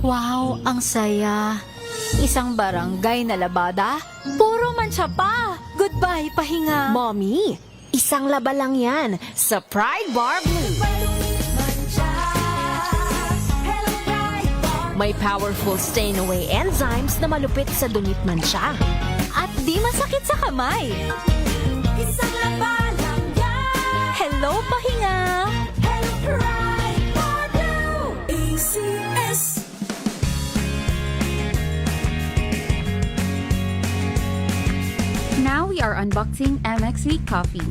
Wow, ang saya. Isang barangay na labada, puro mancha pa. Goodbye, pahinga. Mommy, isang laba lang yan sa Pride Bar Blue. May powerful stain-away enzymes na malupit sa dunit mancha. At di masakit sa kamay. Isang laba lang yan. Hello, pahinga. Hello, Pride Bar Blue. ACS. Now we are unboxing MX3 coffee.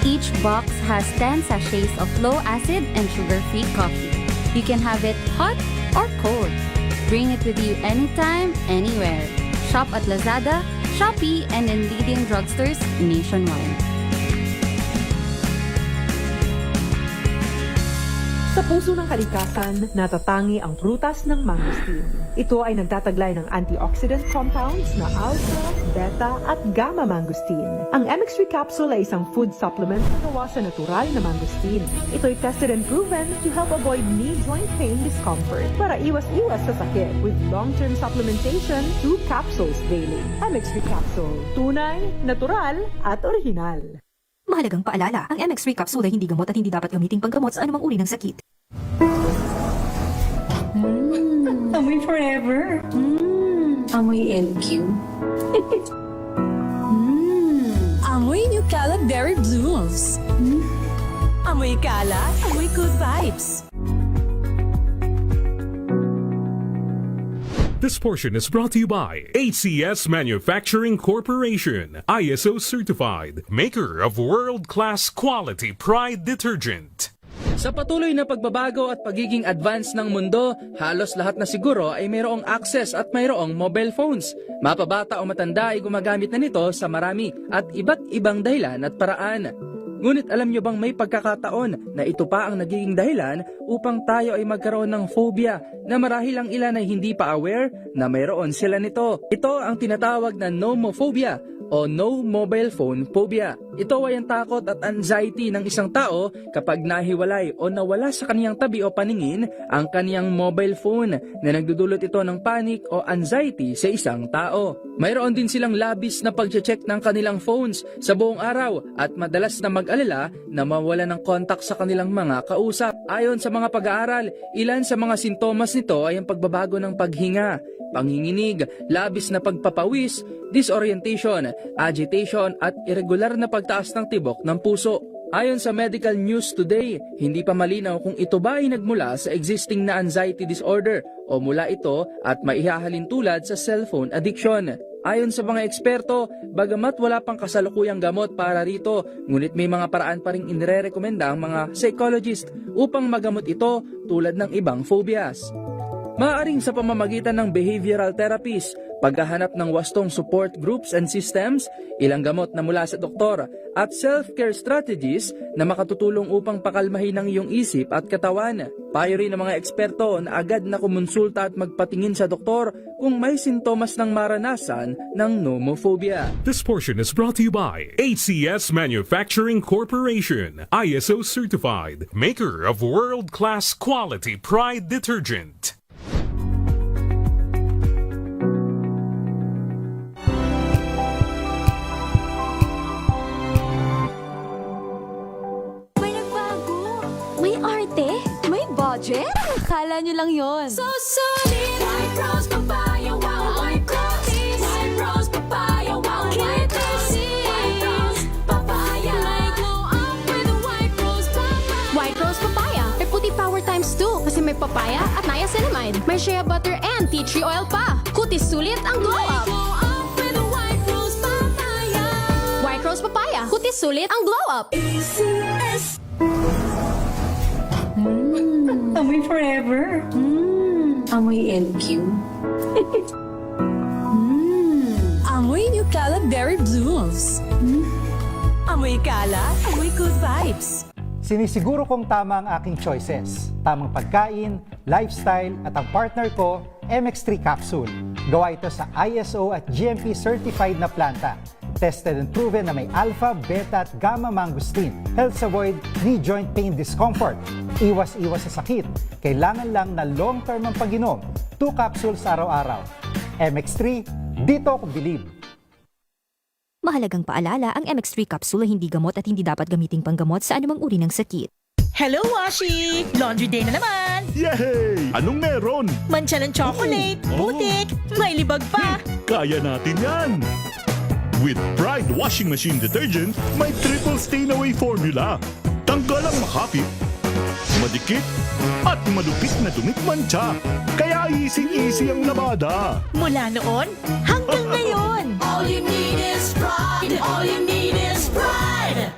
Each box has 10 sachets of low-acid and sugar-free coffee. You can have it hot or cold. Bring it with you anytime, anywhere. Shop at Lazada, Shopee, and in leading drugstores nationwide. Sa puso ng kalikasan, natatangi ang prutas ng mangosteen. Ito ay nagtataglay ng antioxidant compounds na alpha, beta at gamma mangosteen. Ang MX3 capsule ay isang food supplement na gawa sa natural na mangosteen. Ito ay tested and proven to help avoid knee joint pain discomfort para iwas-iwas sa sakit with long-term supplementation 2 capsules daily. MX3 capsule, tunay, natural at orihinal. Mahalagang paalala, ang MX3 capsule ay hindi gamot at hindi dapat gamiting panggamot sa anumang uri ng sakit. Amoy forever. Amoy LQ. Amoy New Cala Berry Blooms. Amoy Cala, amoy good vibes. This portion is brought to you by ACS Manufacturing Corporation, ISO certified, maker of world-class quality Pride detergent. Sa patuloy na pagbabago at pagiging advance ng mundo, halos lahat na siguro ay mayroong access at mayroong mobile phones. Mapabata o matanda ay gumagamit na nito sa marami at iba't ibang dahilan at paraan. Ngunit alam nyo bang may pagkakataon na ito pa ang nagiging dahilan upang tayo ay magkaroon ng phobia na marahil ang ilan ay hindi pa aware na mayroon sila nito. Ito ang tinatawag na nomophobia o no mobile phone phobia. Ito ay ang takot at anxiety ng isang tao kapag nahiwalay o nawala sa kaniyang tabi o paningin ang kaniyang mobile phone na nagdudulot ito ng panic o anxiety sa isang tao. Mayroon din silang labis na pag-check ng kanilang phones sa buong araw at madalas na mag-alala na mawala ng contact sa kanilang mga kausap. Ayon sa mga pag-aaral, ilan sa mga sintomas nito ay ang pagbabago ng paghinga, panginginig, labis na pagpapawis, disorientation, agitation at irregular na pagtaas ng tibok ng puso. Ayon sa Medical News Today, hindi pa malinaw kung ito ba ay nagmula sa existing na anxiety disorder o mula ito at maihahalin tulad sa cellphone addiction. Ayon sa mga eksperto, bagamat wala pang kasalukuyang gamot para rito, ngunit may mga paraan pa rin inirerekomenda ang mga psychologist upang magamot ito tulad ng ibang phobias. Maaaring sa pamamagitan ng behavioral therapies, paghahanap ng wastong support groups and systems, ilang gamot na mula sa doktor, at self-care strategies na makatutulong upang pakalmahin ang iyong isip at katawan. Payo rin ng mga eksperto na agad na kumonsulta at magpatingin sa doktor kung may sintomas ng maranasan ng nomophobia. This portion is brought to you by ACS Manufacturing Corporation, ISO certified, maker of world-class quality Pride detergent. May nagbago. May arte. May budget. Kala nyo lang yon. So solid. White rose papaya, wow, white rose. White rose papaya, wow, white rose. White rose papaya. May glow up with a white rose papaya. White Rose Papaya. May puti power times 2 kasi may papaya at niacinamide. May shea butter and tea tree oil pa. Kutis sulit ang glow up. Glow up with a white rose papaya. White Rose Papaya. Kutis sulit ang glow up. ACS. Amoy forever. Amoy LQ. Amoy New Cala Berry Blooms. Amoy Cala, amoy good vibes. Sinisiguro kong tama ang aking choices. Tamang pagkain, lifestyle at ang partner ko, MX3 capsule. Gawa ito sa ISO at GMP certified na planta. Tested and proven na may alpha, beta at gamma mangosteen. Helps avoid knee joint pain discomfort. Iwas-iwas sa sakit. Kailangan lang na long-term ang pag-inom, 2 capsules araw-araw. MX3, dito ako believe. Mahalagang paalala, ang MX3 capsule ay hindi gamot at hindi dapat gamiting panggamot sa anumang uri ng sakit. Hello, Washi! Laundry day na naman! Yay! Anong meron? Mancha ng chocolate, putik, may libag pa! Kaya natin yan! With Pride Washing Machine Detergent, may triple stain-away formula. Tanggal ang makapit, madikit, at malupit na dumit mancha. Kaya easy-easy ang labada. Mula noon hanggang ngayon! All you need is pride. All you need is pride.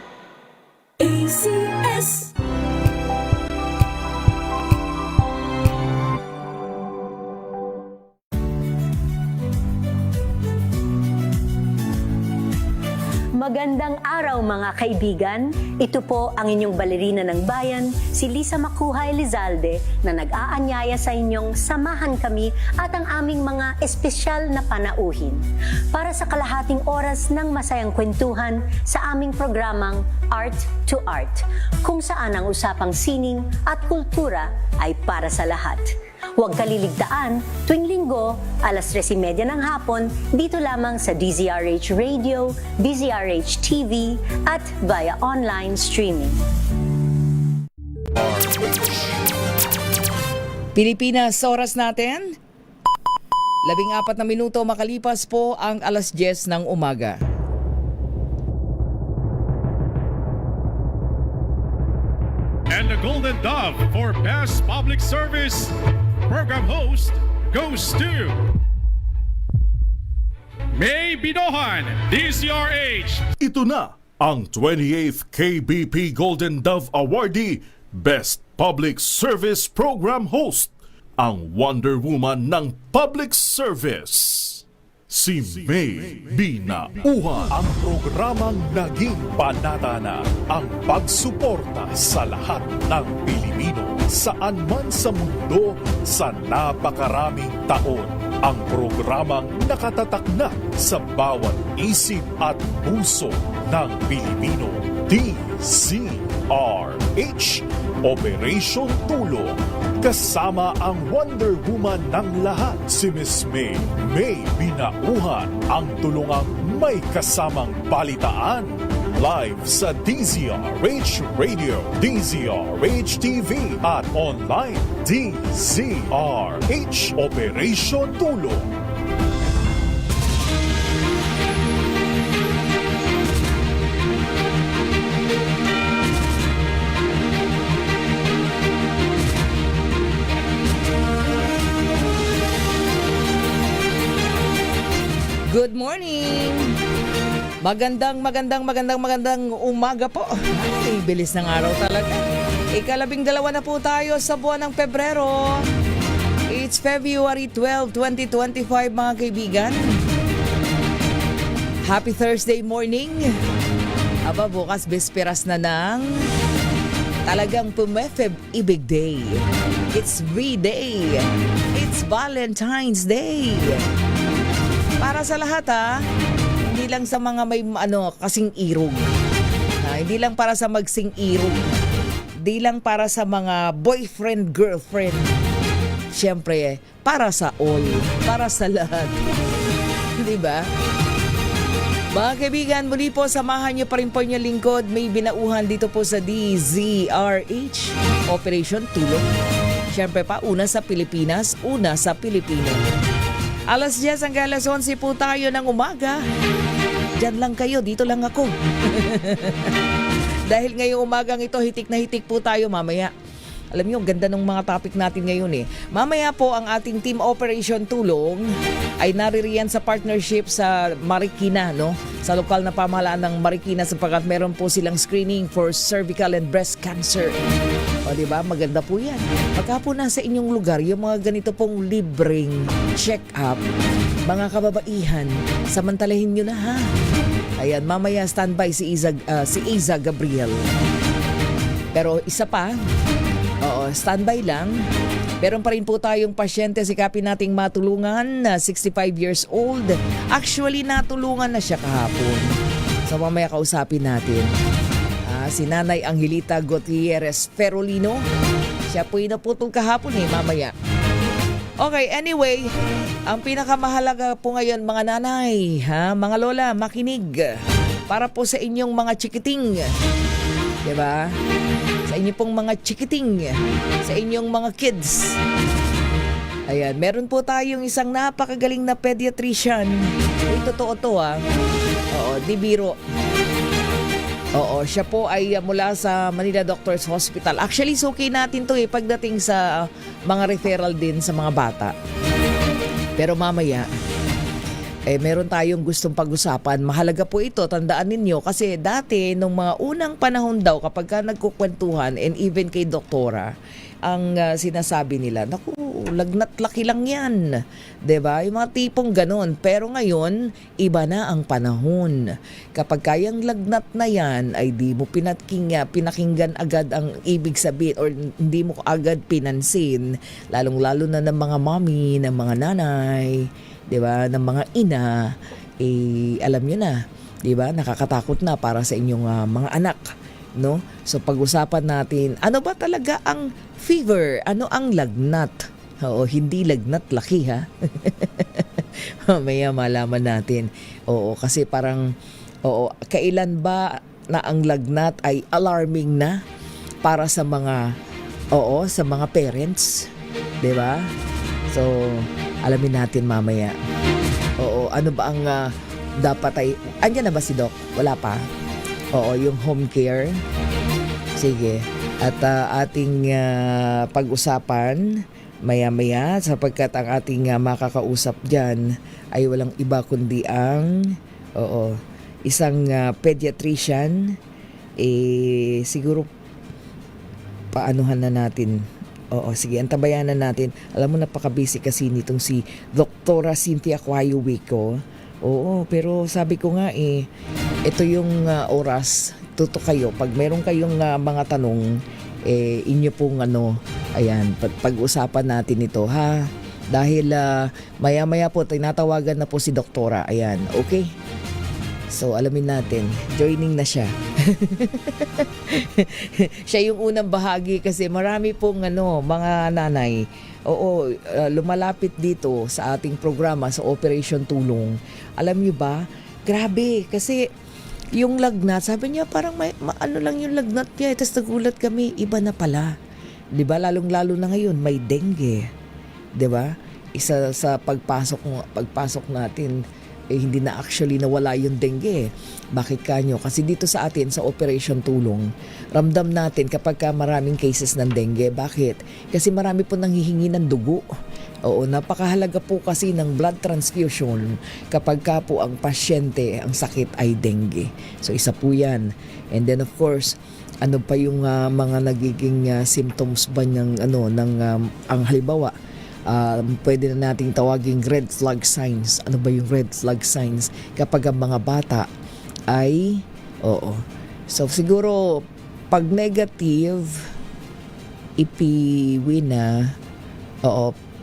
ACS. Magandang araw mga kaibigan. Ito po ang inyong balerina ng bayan, si Lisa Makuha Elizalde, na nag-aanyaya sa inyong samahan kami at ang aming mga espesyal na panauhin para sa kalahating oras ng masayang kwentuhan sa aming programang Art to Art, kung saan ang usapang sining at kultura ay para sa lahat. Huwag kaliligtaan, tuwing linggo, alas 3:30 ng hapon, dito lamang sa DZRH Radio, DZRH TV, at via online streaming. Pilipinas, oras natin 14 na minuto makalipas po ang alas 10 ng umaga. And the Golden Dove for Best Public Service Program Host goes to May Binohan, DZRH. Ito na ang 28th KBP Golden Dove Awardee, Best Public Service Program Host, ang Wonder Woman ng Public Service, si May Binauhan. Ang programang naging panata na ang pagsuporta sa lahat ng Pilipino saan man sa mundo sa napakaraming taon. Ang programang nakatatak na sa bawat isip at puso ng Pilipino. DZRH, Operation Tulong. Kasama ang Wonder Woman ng lahat, si Miss May Binauhan, ang tulungang may kasamang balitaan. Live sa DZRH Radio, DZRH TV at online DZRH Operation Tulong. Good morning! Magandang umaga po. Ay, bilis ng araw talaga. 12 na po tayo sa buwan ng Pebrero. It's February 12, 2025 mga kaibigan. Happy Thursday morning. Aba, bukas bisperas na ng talagang Pumefeb Ibig Day. It's V-Day. It's Valentine's Day. Para sa lahat hindi lang sa mga may kasing irog. Hindi lang para sa magsing irog. Hindi lang para sa mga boyfriend, girlfriend. Siyempre, para sa all. Para sa lahat. Di ba? Mga kaibigan, muli po samahan niyo pa rin po inyong lingkod. May Binauhan dito po sa DZRH Operation Tulong. Siyempre pa, una sa Pilipinas, una sa Pilipino. Alas 10 hanggang alas 11 po tayo ng umaga. Diyan lang kayo, dito lang ako. Dahil ngayong umagang ito, hitik na hitik po tayo mamaya. Alam niyo, ganda ng mga topic natin ngayon eh. Mamaya po ang ating Team Operation Tulong ay naririyan sa partnership sa Marikina, no? Sa lokal na pamahalaan ng Marikina sapagkat meron po silang screening for cervical and breast cancer. O diba, maganda po yan. Pagka po nasa inyong lugar, yung mga ganito pong libreng check-up, mga kababaihan, samantalahin nyo na ha. Ayan, mamaya standby si Iza Gabriel. Pero isa pa, standby lang. Meron pa rin po tayong pasyente, sikapin nating matulungan na 65 years old. Actually, natulungan na siya kahapon. So mamaya kausapin natin. Si Nanay Angelita Gutierrez Ferolino. Siya po yung naputol kahapon mamaya. Okay, anyway, ang pinakamahalaga po ngayon mga nanay, mga lola, makinig. Para po sa inyong mga chikiting. Diba? Sa inyong pong mga chikiting. Sa inyong mga kids. Ayan, meron po tayong isang napakagaling na pediatrician. Totoo to Oo, di biro. Oo, siya po ay mula sa Manila Doctors Hospital. Actually, suki natin to pagdating sa mga referral din sa mga bata. Pero mamaya, meron tayong gustong pag-usapan. Mahalaga po ito, tandaan ninyo. Kasi dati, nung mga unang panahon daw, kapag ka nagkukwentuhan, and even kay doktora, ang sinasabi nila, naku, lagnat laki lang yan. 'Di ba? Yung mga tipong ganun. Pero ngayon, iba na ang panahon. Kapag kayang lagnat na yan, ay di mo pinakinggan agad ang ibig sabihin or hindi mo agad pinansin. Lalong-lalo na ng mga mommy, ng mga nanay, 'di ba? Ng mga ina, alam nyo na, 'di ba? Nakakatakot na para sa inyong mga anak. No? So pag-usapan natin, ano ba talaga ang fever? Ano ang lagnat? Oo, hindi lagnat laki Mamaya malaman natin. Oo, kasi parang kailan ba na ang lagnat ay alarming na para sa mga sa mga parents, 'di ba? So, alamin natin mamaya. Oo, ano ba ang dapat ay andyan na ba si Doc? Wala pa. Oo, yung home care. Sige. At ating pag-usapan maya-maya sapagkat ang ating makakausap dyan ay walang iba kundi ang isang pediatrician. Siguro paanuhan na natin. Sige, antabayan na natin. Alam mo, napaka-busy kasi nitong si Dr. Cynthia Cuayo Wico. Oo, pero sabi ko nga ito yung oras, tuto kayo. Pag meron kayong mga tanong, inyo pong ayan, pag-usapan natin ito dahil maya-maya po tinatawagan na po si doktora. Ayan, okay? So alamin natin, joining na siya. Siya yung unang bahagi kasi marami pong mga nanay lumalapit dito sa ating programa sa Operation Tulong. Alam niyo ba, grabe kasi yung lagnat, sabi niya parang ano lang yung lagnat niya. Tapos nagulat kami, iba na pala. 'Di ba? Lalong-lalo na ngayon, may dengue. 'Di ba? Isa sa pagpasok natin, hindi na actually nawala yung dengue. Bakit kanyo? Kasi dito sa atin, sa Operation Tulong, ramdam natin kapag maraming cases ng dengue. Bakit? Kasi marami po nanghihingi ng dugo. Oo, napakahalaga po kasi ng blood transfusion kapag po ang pasyente, ang sakit ay dengue. So isa po yan. And then of course, ano pa yung mga nagiging symptoms ba ng ang halimbawa, pwede na nating tawaging red flag signs. Ano ba yung red flag signs? Kapag ang mga bata ay, so siguro, pag negative, ipiwi na,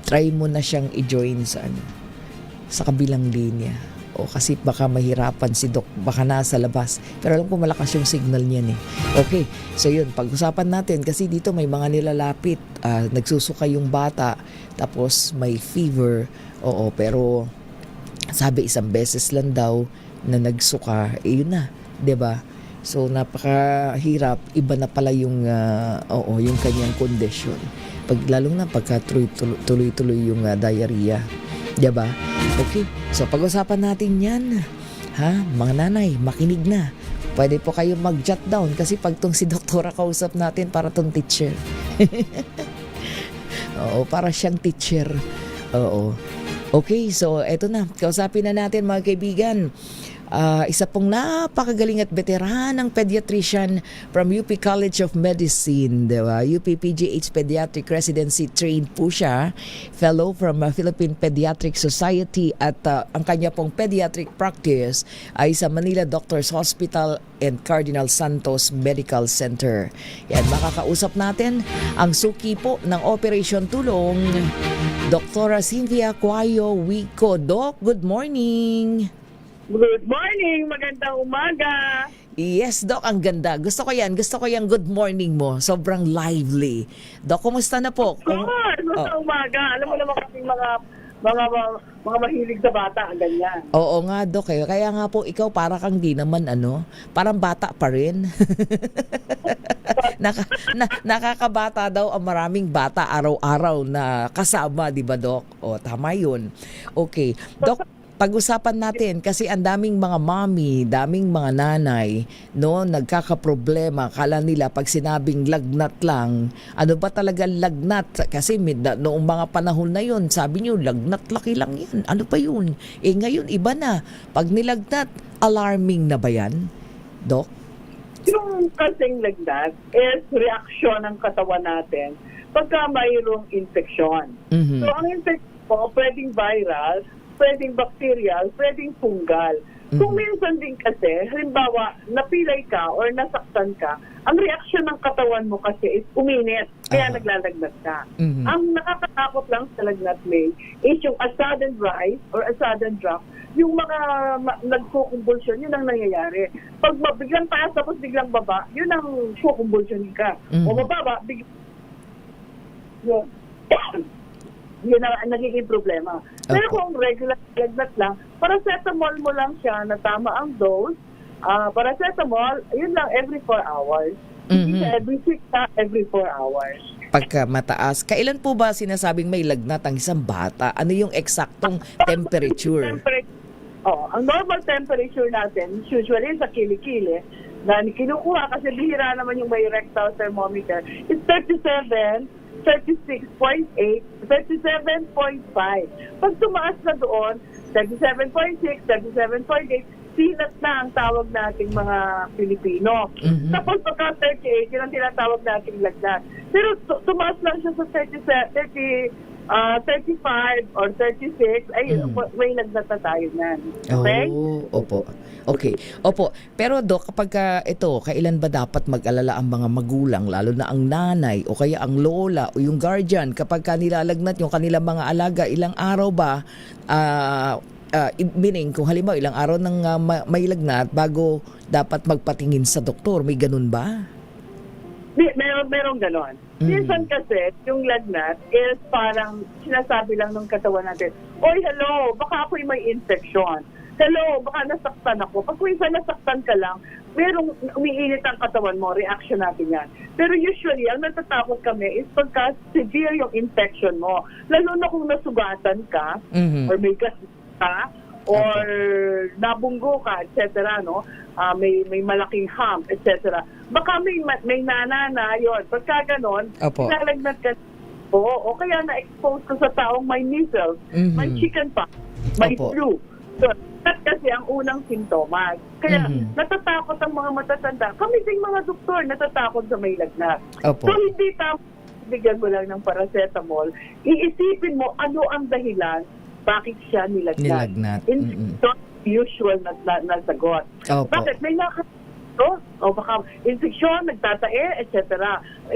try mo na siyang i-join sa kabilang linya. Kasi baka mahirapan si Doc, baka nasa labas. Pero alam ko malakas yung signal niyan Okay, so yun, pag-usapan natin kasi dito may mga nilalapit, nagsusuka yung bata, tapos may fever, pero sabi isang beses lang daw na nagsuka, yun na, 'di ba? So napakahirap, iba na pala yung yung kanyang kondisyon. Lalong na pagka tuloy-tuloy yung diarrhea. Diba? Okay. So pag-usapan natin yan. Mga nanay, makinig na. Pwede po kayo mag-jot down kasi pag tong si doktora kausap natin para tong teacher. Para siyang teacher. Okay, so eto na. Kausapin na natin mga kaibigan. Isa pong napakagaling at veteranang pediatrician from UP College of Medicine, diba? UP PGH Pediatric Residency trained po siya, fellow from Philippine Pediatric Society at ang kanya pong pediatric practice ay sa Manila Doctors Hospital and Cardinal Santos Medical Center. Yan, makakausap natin ang suki po ng Operation Tulong, Dr. Cynthia Cuayo Wico. Doc, good morning! Good morning! Magandang umaga! Yes, Doc, ang ganda. Gusto ko yan. Gusto ko yung good morning mo. Sobrang lively. Doc, kumusta na po? Sa umaga. Alam mo naman kasing mga mahilig sa bata, ganyan. Oo nga, Doc. Kaya nga po, ikaw para kang di naman, parang bata pa rin. Nakakabata daw ang maraming bata araw-araw na kasama, di ba, Doc? O, tama yun. Okay. Doc, pag-usapan natin kasi ang daming mga mommy, daming mga nanay, no, nagkakaproblema. Kala nila pag sinabing lagnat lang, ano ba talaga lagnat? Kasi noong mga panahon na yun, sabi niyo lagnat, laki lang yan. Ano pa yun? Ngayon iba na. Pag nilagnat, alarming na ba yan, Doc? Yung kasing lagnat is reaksyon ng katawan natin pagka mayroong infeksyon. Mm-hmm. So, ang infeksyon po, pwedeng viral, pwedeng bacterial, pwedeng fungal. Kung minsan din kasi, halimbawa, napilay ka or nasaktan ka, ang reaksyon ng katawan mo kasi is uminit, kaya naglalagnat ka. Ang nakakatakot lang sa lagnat, May, is yung a sudden rise or a sudden drop, yung mga nagkukumbulsyon, yun ang nangyayari. Pag biglang taas tapos biglang baba, yun ang kukumbulsyon ka. O mababa, biglang yun ang nagiging problema. Pero kung regular lagnat lang, paracetamol mo lang siya na tama ang dose. Paracetamol, yun lang every 4 hours. Every 6 every 4 hours. Pagka mataas, kailan po ba sinasabing may lagnat ang isang bata? Ano yung eksaktong temperature? Ang normal temperature natin, usually sa kilikili, na kinukuha kasi bihira naman yung may rectal thermometer, is 37, 36.8, 37.5. Pag tumaas na doon, 37.6, 37.8, sinat na ang tawag nating mga Pilipino. Tapos pagka 38, yun ang tinatawag nating lagnat. Pero tumaas lang siya sa 35 or 36, ay may lagnat na tayo na. Okay? Opo. Okay. Opo. Pero Doc, kapag kailan ba dapat mag-alala ang mga magulang, lalo na ang nanay o kaya ang lola o yung guardian kapag nilalagnat yung kanilang mga alaga, ilang araw ba, meaning kung halimbawa ilang araw nang may lagnat bago dapat magpatingin sa doktor, may ganun ba? Merong ganon. Minsan kasi, yung lagnat is parang sinasabi lang ng katawan natin, oy, hello, baka ako'y may infection. Hello, baka nasaktan ako. Pag minsan nasaktan ka lang, merong umiinit ang katawan mo, reaction natin yan. Pero usually, ang natatakot kami is pagka severe yung infection mo. Lalo na kung nasugatan ka, or may gastos ka, or nabunggo ka, etc., no? May malaking hump, etc. Baka may nanana yun. Pagka ganon, nalagnat ka po, o kaya na-expose ka sa taong may measles, may chickenpox, may flu. So, that kasi ang unang simptomas. Kaya natatakot ang mga matatanda. Kami ding mga doktor natatakot sa may lagnat. So, hindi bigyan mo lang ng paracetamol. Iisipin mo ano ang dahilan bakit siya nilagnat. It's not usual na sagot. Bakit? May o baka infeksyon, nagtatae, etc.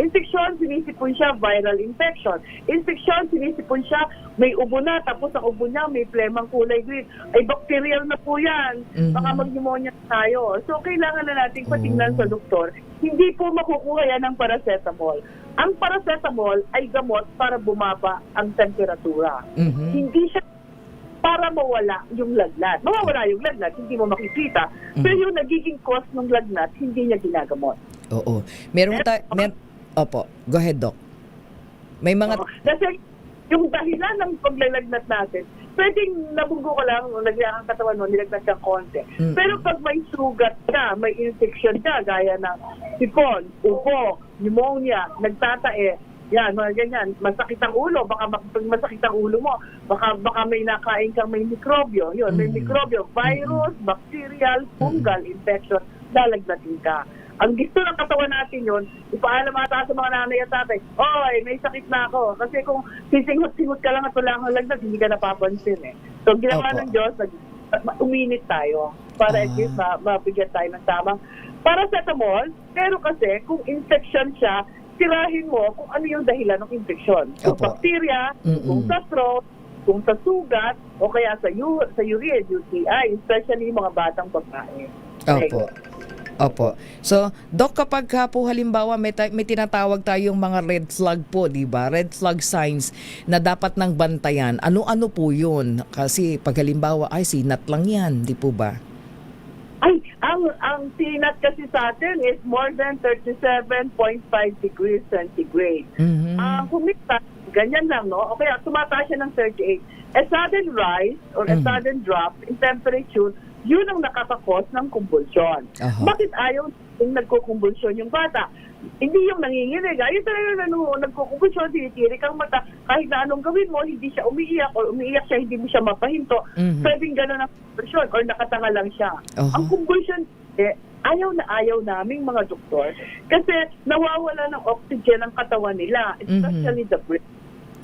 Infeksyon, sinisipon siya, viral infection. Infeksyon, sinisipon siya, may ubo na, tapos ang ubo niya may phlegmang kulay green. Ay, bacterial na po yan. Baka mag-pneumonia tayo. So, kailangan na natin patingnan sa doktor. Hindi po makukuha yan ng paracetamol. Ang paracetamol ay gamot para bumaba ang temperatura. Hindi siya para mawala yung lagnat. Mawawala yung lagnat, hindi mo makikita. Pero yung nagiging cause ng lagnat, hindi niya ginagamot. Oo. Opo. Go ahead, Doc. May mga... Kasi yung dahilan ng paglalagnat natin, pwedeng nabunggo ka lang, nagyan ang katawan mo, nilagnat ka konti. Pero pag may sugat ka, may infection ka, gaya ng sipon, ubo, pneumonia, nagtatae, yan, mga ganyan. Masakit ang ulo. Baka masakit ang ulo mo. Baka may nakain kang may mikrobyo. Yun, may mikrobyo. Virus, bacterial, fungal infection. Lalagnatin ka. Ang gusto ng katawan natin yun, ipaalam ata sa mga nanay at tatay, oy, may sakit na ako. Kasi kung sisingot-singot ka lang at wala kang lagnat, hindi ka napapansin eh. So, ginawa ng Diyos, uminit tayo para at least mabigyan tayo ng tamang paracetamol. Pero kasi, kung infection siya, tirahin mo kung ano yung dahilan ng infeksyon. Kung bacteria, kung sa throat, kung sa sugat, o kaya sa urine, UTI, especially mga batang babae. Opo. Opo. So, Doc, kapag po halimbawa may tinatawag tayong mga red flag po, di ba? Red flag signs na dapat nang bantayan. Ano-ano po yun? Kasi pag halimbawa, ay sinat lang yan, di po ba? Ay, ang sinat kasi sa atin is more than 37.5 degrees centigrade. Ang kumita, ganyan lang, no? O kaya tumataas siya ng 38. A sudden rise or a sudden drop in temperature, yun ang nakakakos ng kumbulsyon. Bakit ayaw yung nagkukumbulsyon yung bata? Hindi yung nanginginig. Ayun talaga nagkukumbulsyon, tinitirik ang mata. Kahit na anong gawin mo, hindi siya umiiyak or umiiyak siya, hindi mo siya mapahinto. Pwedeng gano'n ang kumbulsyon or nakatanga lang siya. Ang kumbulsyon, ayaw na ayaw naming mga doktor kasi nawawala ng oxygen ang katawan nila, especially the brain.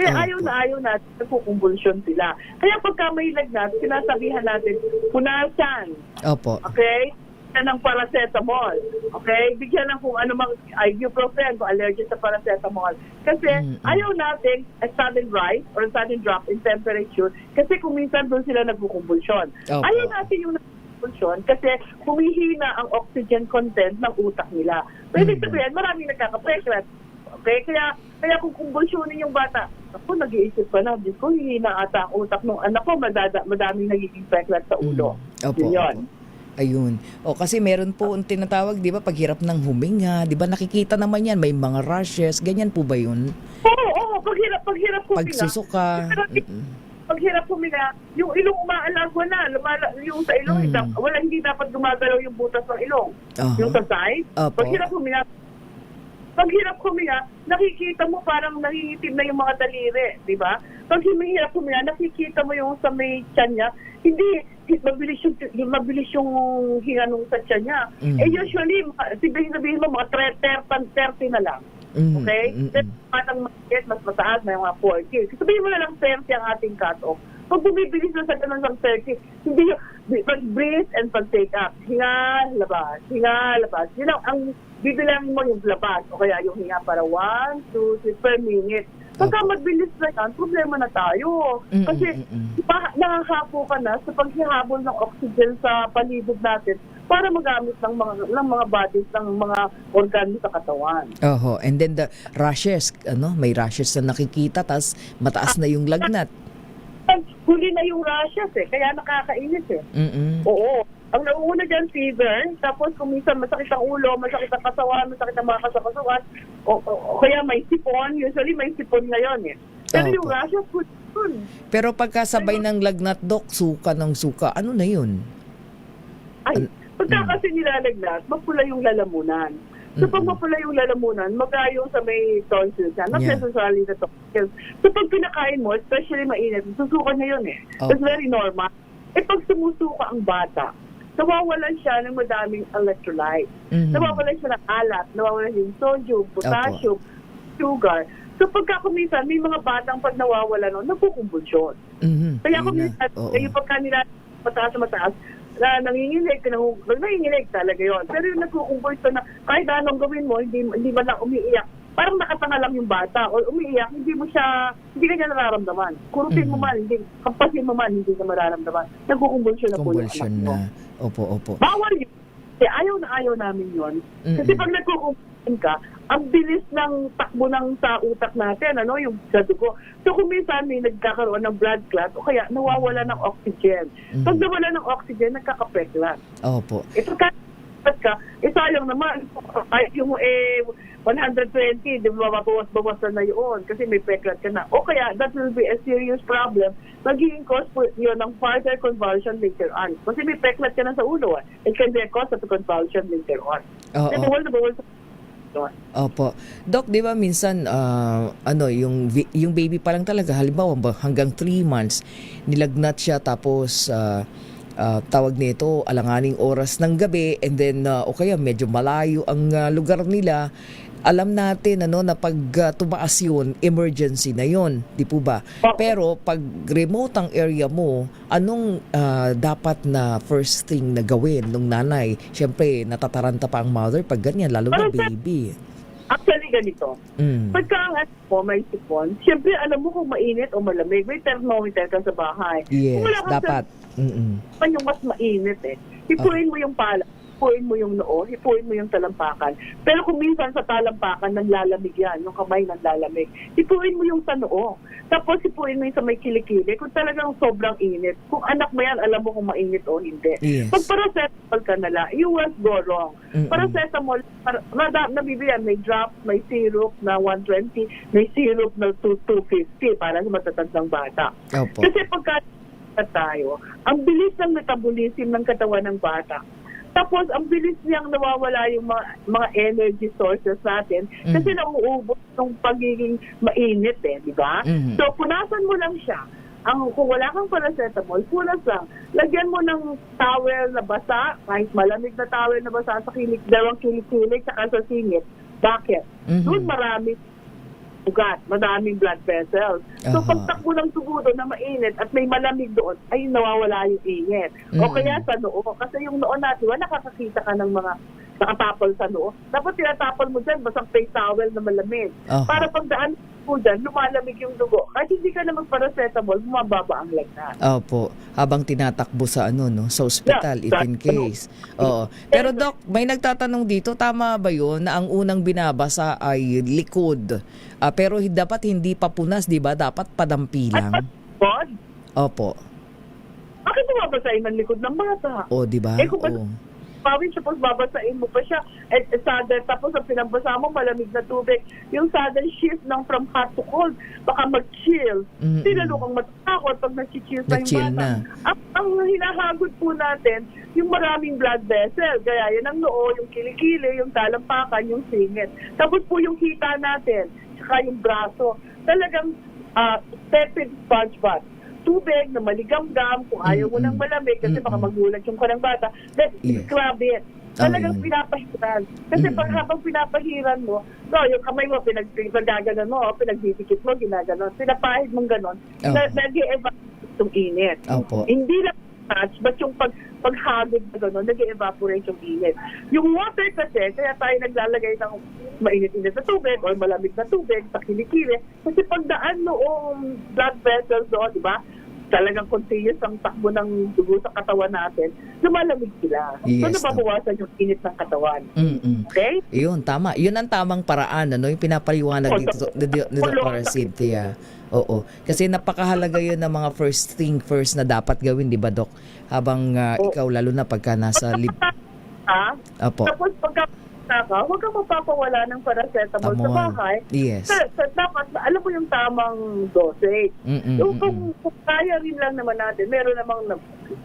Kaya ayaw na natin nagkukumbulsyon sila. Kaya pagka may lagnat, sinasabihan natin, punasan. Opo. Okay? Bigyan ng paracetamol. Okay? Bigyan ng kung ano mang ibuprofen kung allergic sa paracetamol. Kasi ayaw natin a sudden rise or a sudden drop in temperature kasi kung minsan doon sila nagkukumbulsyon. Ayaw natin yung nagkukumbulsyon kasi humihina ang oxygen content ng utak nila. Pwede sabihin, maraming nagkaka-preklat. Okay? Kaya kung kumbulsyonin yung bata, ako nag-iisip pa na, Diyos ko, hihina ata ang utak ng anak ko, madaming nagiging peklat sa ulo. Yun. Ayun. O kasi meron po ang tinatawag, di ba, paghirap ng huminga, di ba, nakikita naman yan, may mga rashes, ganyan po ba yun? Oo, paghirap huminga. Pagsusuka. Paghirap huminga, yung ilong umaalag na, yung sa ilong, hindi dapat gumagalaw yung butas ng ilong. Yung sa side, paghirap huminga, nakikita mo parang nangingitim na yung mga daliri, di ba? Pag hirap huminga, nakikita mo yung sa may tiyan niya, hindi mabilis yung hinga nung sa tiyan niya. Usually, sabihin mo, mga 30 na lang. Okay? Parang mas mataas, may mga 40. Sabihin mo na lang 30 ang ating cut-off. Pag bumibilis na sa ganun ng 30, hindi yung pag-breathe and pag-take up. Hinga, labas. Yun ang bibilangin mo yung labas o kaya yung hinga para 1, 2, 3 per minute. Pagka magbilis na yan, problema na tayo. Kasi nakakapo ka na sa paghihabol ng oxygen sa palibot natin para magamit ng mga bodies, ng mga organ sa katawan. And then the rashes, may rashes na nakikita, tas mataas na yung lagnat. Huli na yung rashes kaya nakakainis Oo. Ang nauuna dyan, fever, tapos kung minsan masakit ang ulo, masakit ang kasawan, masakit ang mga kasawan, o kaya may sipon, usually may sipon ngayon Pero yung rashes, yun. Pero pagkasabay ng lagnat, Dok, suka ng suka, ano na yun? Pagka kasi nilalagnat, mapula yung lalamunan. So pag mapula yung lalamunan, magayo sa may tonsils yan. Not necessarily the tonsils. So pag pinakain mo, especially mainit, susuka na yun It's very normal. Pag sumusuka ang bata, nawawalan siya ng madaming electrolyte. Nawawalan siya ng alat, nawawalan siya ng sodium, potassium, sugar. So pagka kuminsan, may mga batang pag nawawala nun, nagkukumbulsyon. Kaya kuminsan, yung pagka nila mataas, na nanginginig talaga yon. Pero yung nagkukumbulsyon na kahit anong gawin mo, hindi man lang umiiyak, parang nakatanga lang yung bata o umiiyak, hindi ka niya nararamdaman. Kurupin mo man, kampasin mo man, hindi ka mararamdaman. Nagkukumbulsyon na po yung anak mo. Opo. Bawal yun. Ayaw namin yun. Kasi pag nagkukumbulsyon ka, ang bilis ng takbo sa utak natin, yung sa dugo. So kung minsan may nagkakaroon ng blood clot o kaya nawawala ng oxygen. Pag nawala ng oxygen, nagkakapeklat. Opo. Ito sayang naman. Kahit yung 120, di ba bawas-bawasan na yun kasi may peklat ka na. O kaya, that will be a serious problem. Magiging cause po yun ng further convulsion later on. Kasi may peklat ka na sa ulo. It can be a cause of convulsion later on. Bawal na bawal sa Opo. Doc, di ba minsan, yung baby pa lang talaga, halimbawa hanggang 3 months, nilagnat siya tapos tawag nito, alanganing oras ng gabi and then o kaya medyo malayo ang lugar nila, alam natin na pag tumaas yun, emergency na yun, di po ba? Pero pag remote ang area mo, anong dapat na first thing na gawin ng nanay? Siyempre, natataranta pa ang mother pag ganyan, lalo na baby. Actually, ganito. Pagka ang may sipon, siyempre alam mo kung mainit o malamig, may thermometer ka sa bahay. Yes, dapat. Yung mas mainit Ipuin mo yung pala. hipuin mo yung noo, hipuin mo yung talampakan. Pero kung minsan sa talampakan, nanlalamig yan, yung kamay nanlalamig, hipuin mo yung sa noo. Tapos hipuin mo yung sa may kilikili kung talagang sobrang init. Kung anak mo yan, alam mo kung mainit o hindi. Yes. Pag paracetamol ka nala, you won't go wrong. Paracetamol, nabibigyan, may drop, may syrup na 120, may syrup na 250 para sa matatandang bata. Opo. Kasi pagka tayo, ang bilis ng metabolism ng katawan ng bata. Tapos, ang bilis niyang nawawala yung mga energy sources natin kasi nauubos ng pagiging mainit di ba? So, punasan mo lang siya. Kung wala kang paracetamol, punas lang. Lagyan mo ng towel na basa, kahit malamig na towel na basa sa dalawang kilik-kilik saka sa singit. Bakit? Doon marami ugat, madaming blood vessels. So, pag takbo ng tubo doon na mainit at may malamig doon, ay nawawala yung init. O kaya sa noo, kasi yung noo natin, nakakakita ka ng mga nakatapal sa noo. Dapat tinatapal mo dyan, basang face towel na malamig. Para pagdaan mo dyan, lumalamig yung dugo. Kahit hindi ka na magparacetamol, bumababa ang lagnat. Opo, habang tinatakbo sa sa ospital, if in case. Oo. Pero Doc, may nagtatanong dito, tama ba yun na ang unang binabasa ay likod? Pero dapat hindi pa punas, di ba? Dapat padampilang. Opo. Bakit bumabasahin ang likod ng bata? O, di ba? Pawin, suppose babasain mo pa siya. At sudden, tapos ang pinabasa mo, malamig na tubig. Yung sudden shift ng from hot to cold, baka mag-chill. Hindi lalo kang matatakot pag nag-chill na yung bata. Ang hinahagod po natin, yung maraming blood vessel. Gaya yan ang noo, yung kilikili, yung talampakan, yung singit. Tapos po yung hita natin, saka yung braso. Talagang tepid sponge bath. Tubig na maligamgam, kung ayaw mo ng malamig kasi baka magulat yung kanang bata, then scrub it. Talagang pinapahiran. Kasi pag habang pinapahiran mo, yung kamay mo, pinagaganon mo, pinagdidikit mo, ginaganon, pinapahid mong ganon, nag-i-evaporate yung init. Hindi lang touch, but yung paghagod na ganon, nag-i-evaporate yung init. Yung water kasi, kaya tayo naglalagay ng mainit-init na tubig o malamig na tubig sa kilikili, kasi pagdaan noong blood vessels doon, di ba? Talagang continuous ang takbo ng dugo sa katawan natin, lumalamig sila. So, nababawasan yung init ng katawan. Okay? Yun, tama. Yun ang tamang paraan, yung pinapaliwanag dito para Cynthia. Oo. Kasi napakahalaga yun ng mga first thing first na dapat gawin, di ba, Doc? Habang ikaw, lalo na pagka nasa Opo. Tapos pagka huwag kang mapapawala ng paracetamol sa bahay. Yes. Dapat, alam mo yung tamang dosage. Kung kaya rin lang naman natin, meron namang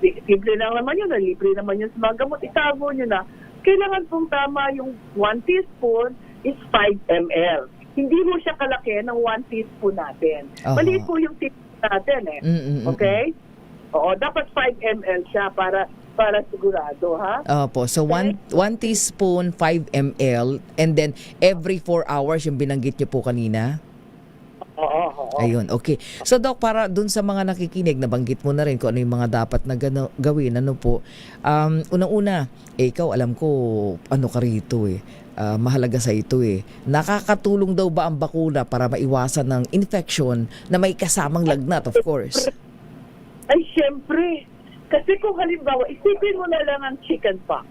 libre lang naman yun, libre naman yun sa mga gamot, itago nyo na. Kailangan pong tama yung 1 teaspoon is 5 ml. Hindi mo siya kalaki ng 1 teaspoon natin. Maliit po yung teaspoon natin Okay? Oo, dapat 5 ml siya para sigurado, ha? Opo. So, 1 teaspoon, 5 ml, and then every 4 hours, yung binanggit niyo po kanina? Oo. Ayun, okay. So, Doc, para dun sa mga nakikinig, nabanggit mo na rin kung ano yung mga dapat na gawin. Ano po? Unang-una, ikaw, alam ko, ano ka rito mahalaga sa ito Nakakatulong daw ba ang bakuna para maiwasan ng infection na may kasamang lagnat, of course? Ay, syempre. Kasi kung halimbawa, isipin mo na lang ang chickenpox.